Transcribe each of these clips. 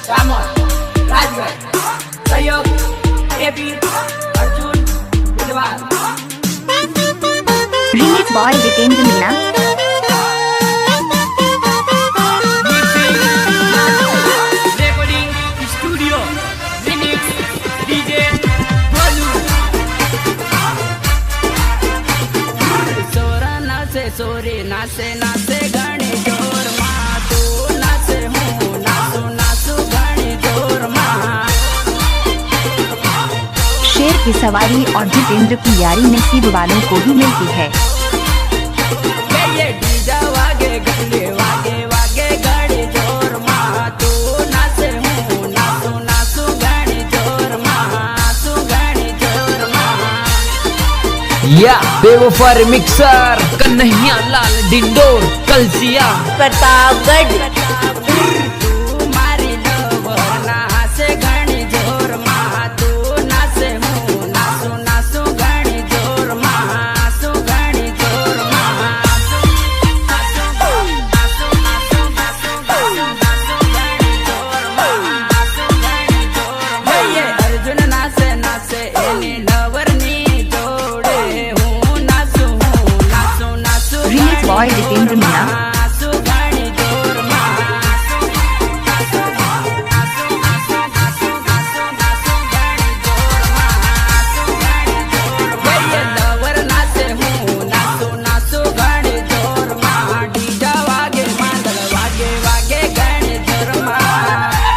रामोद, राजगढ़, सहयोग AP Arjun Budhwar. Remix by Jitendra Meena. Recording studio remix DJ Bholu. सोरा नाचे सोरी नाचे नाचे गाने जोर माँ तू नाचे हूँ नाचू नाचू गाने जोर माँ। शेर की सवारी और जितेंद्र की यारी नसीब वालों को ही मिलती है। ये डीजा वागे गले वागे वागे गाड़ी जोर माँ तू नाचे हूँ नाचू नाचू गाड़ी जोर माँ नाचू गाड़ी जोर माँ। या बेवफा मिक्सर कन्हैया लाल डिंडोर कलसिया प्रतापगढ़। तू मारी डबर नाचे गाड़ी जोर माँ तू नाचे हूँ नाचू नाचू गाड़ी जोर माँ नाचू गाड़ी जोर माँ। नाचू नाचू नाचू नाचू नाचू नाचू गाड़ी जोर माँ नाचू गाड़ी जोर माँ। ये अर्जुन नाचे नाचे एनी लवरनी जोड़े हूँ नाचू नाचू रीमिक्स बॉय जितेंद्र मीना। नाचू गाड़ी जोर माँ नाचू नाचू नाचू नाचू नाचू नाचू गाड़ी जोर माँ नाचू गाड़ी जोर माँ। ये लवर नाचे हूँ नाचू नाचू गाड़ी जोर माँ डीजा वागे मांदल वागे वागे गाड़ी जोर माँ।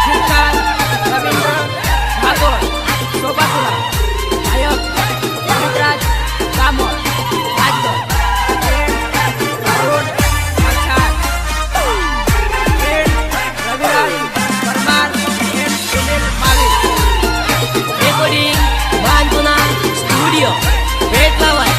विकास रविंद्र भागवत शोभापुरा नायक रविराज रामोद राजगढ़ अरुण प्रसाद रविराज परमार सुनील मालिक। Recording Bandhuna studio Betlawar.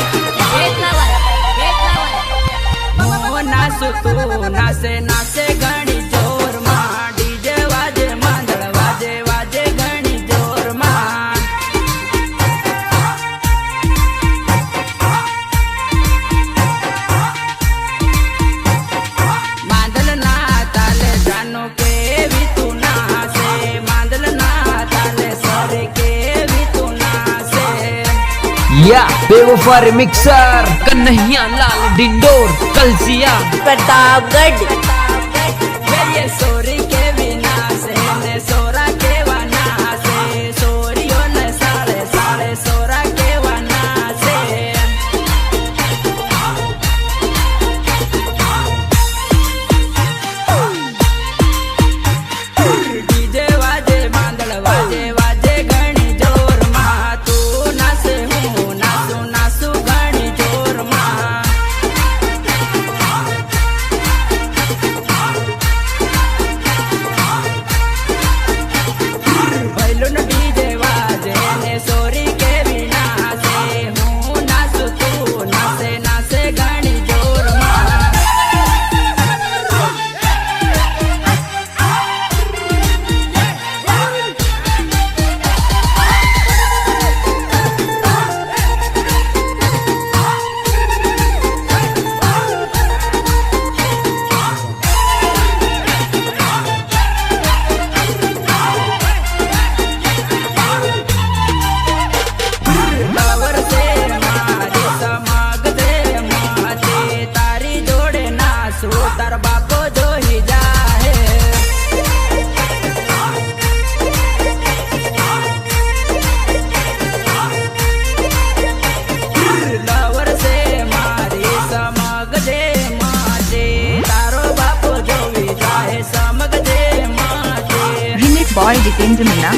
हो नाचू तू नाचे नाचे गाड़ी जोर माँ डीजे वाजे मांदड़ वाजे वाजे गाड़ी जोर माँ। मांदल ना ताले जानो के भी तू नाचे मांदल ना ताले सर के भी तू नाचे। या बेवफा मिक्सर कन्हैया लाल डिंडोर कलसिया प्रतापगढ़। ये सोरी के बिना से ने सोरा के वना से सोरियो ने साले साले सोरा के वना से। डीजे वाजे मांदल वाजे वाजे गाड़ी जोर माँ तू नाचे हूँ नाचू नाचू गाड़ी जोर माँ। बैलून डीजे वाजे ने सोरी के बिना से हूँ नाचू तू नाचे नाचे गाड़ी जोर माँ। लवर से मारे समाग दे माते तारी जोड़े नाचू तार बापो जो ही जाए। लवर से मारे समाग दे माते तारो बापो जो ही जाए समग दे माते। Remix by Jitendra Meena.